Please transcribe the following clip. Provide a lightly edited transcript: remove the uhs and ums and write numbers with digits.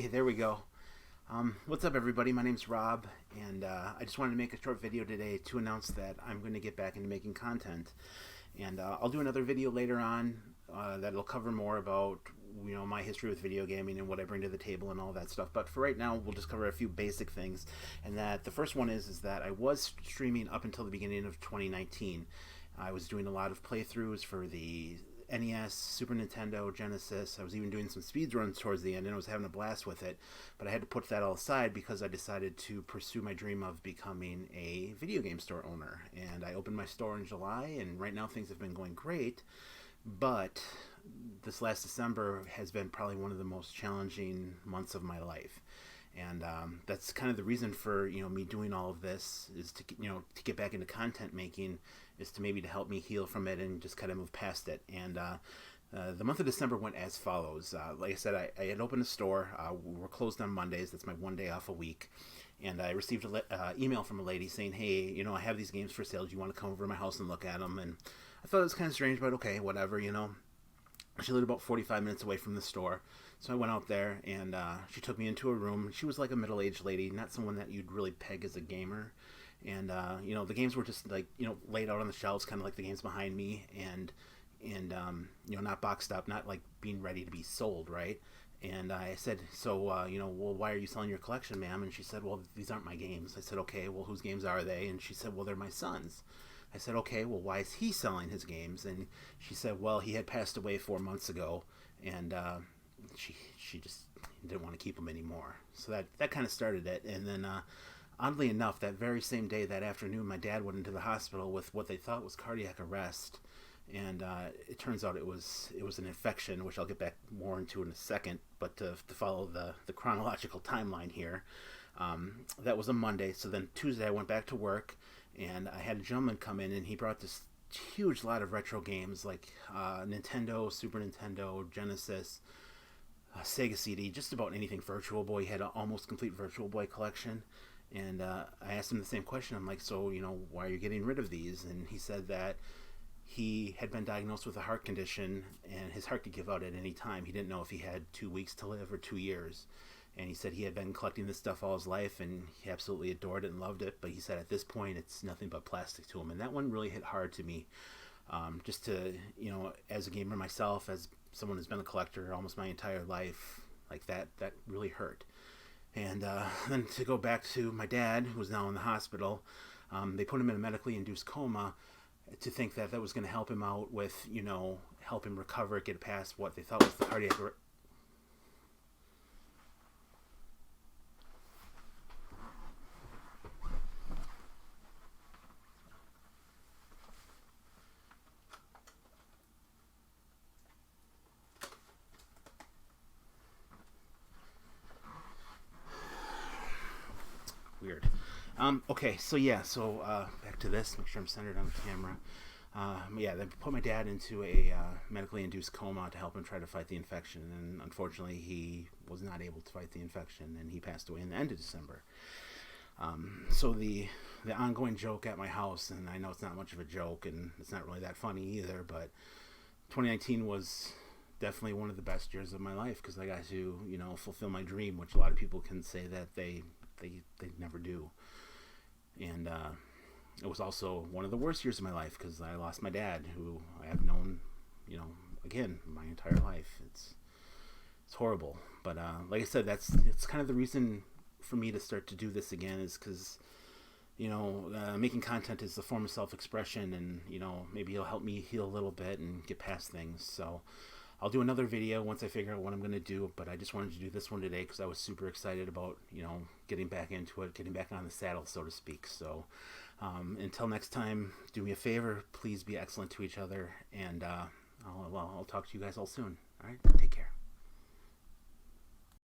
Okay, there we go. What's up, everybody? My name's Rob, and I just wanted to make a short video today to announce that I'm going to get back into making content. And I'll do another video later on that'll cover more about my history with video gaming and what I bring to the table and all that stuff. But for right now, we'll just cover a few basic things. And that the first one is that I was streaming up until the beginning of 2019. I was doing a lot of playthroughs for the NES, Super Nintendo, Genesis. I was even doing some speedruns towards the end, and I was having a blast with it. But I had to put that all aside because I decided to pursue my dream of becoming a video game store owner. And I opened my store in July, and right now things have been going great. But this last December has been probably one of the most challenging months of my life. And that's kind of the reason for me doing all of this, is to get back into content making, is to maybe to help me heal from it and just kind of move past it. And the month of December went as follows. Like I said, I had opened a store. We were closed on Mondays. That's my one day off a week. And I received an email from a lady saying, hey, I have these games for sale. Do you want to come over to my house and look at them? And I thought it was kind of strange, but okay, whatever. She lived about 45 minutes away from the store. So I went out there, and she took me into a room. She was like a middle-aged lady, not someone that you'd really peg as a gamer. And the games were just like laid out on the shelves, kind of like the games behind me, and not boxed up, not like being ready to be sold, right? And I said, so well, why are you selling your collection, ma'am? And she said, well, these aren't my games. I said, okay, well, whose games are they? And she said, well, they're my son's. I said, okay, well, why is he selling his games? And she said, well, he had passed away 4 months ago, and she just didn't want to keep him anymore. So that kind of started it. And then oddly enough, that very same day, that afternoon, my dad went into the hospital with what they thought was cardiac arrest. And it turns out it was an infection, which I'll get back more into in a second. But to follow the chronological timeline here, that was a Monday. So then Tuesday I went back to work, and I had a gentleman come in, and he brought this huge lot of retro games like Nintendo, Super Nintendo, Genesis, Sega CD, just about anything Virtual Boy. He had an almost complete Virtual Boy collection. And I asked him the same question. I'm like, so, why are you getting rid of these? And he said that he had been diagnosed with a heart condition, and his heart could give out at any time. He didn't know if he had 2 weeks to live or 2 years. And he said he had been collecting this stuff all his life, and he absolutely adored it and loved it. But he said at this point, it's nothing but plastic to him. And that one really hit hard to me. Just to, as a gamer myself, as someone who's been a collector almost my entire life, like that really hurt. And then to go back to my dad, who's now in the hospital, they put him in a medically induced coma, to think that was going to help him out with, help him recover, get past what they thought was the cardiac. Weird. Okay, so back to this. Make sure I'm centered on the camera. They put my dad into a medically induced coma to help him try to fight the infection, and unfortunately he was not able to fight the infection, and he passed away in the end of December. So the ongoing joke at my house, and I know it's not much of a joke, and it's not really that funny either, but 2019 was definitely one of the best years of my life, because I got to fulfill my dream, which a lot of people can say that they never do. And it was also one of the worst years of my life, because I lost my dad, who I have known, again, my entire life. It's horrible. But like I said, it's kind of the reason for me to start to do this again, is because, making content is a form of self-expression, and, maybe it'll help me heal a little bit and get past things. So I'll do another video once I figure out what I'm going to do, but I just wanted to do this one today because I was super excited about, getting back into it, getting back on the saddle, so to speak. So until next time, do me a favor, please be excellent to each other, and I'll talk to you guys all soon. All right, take care.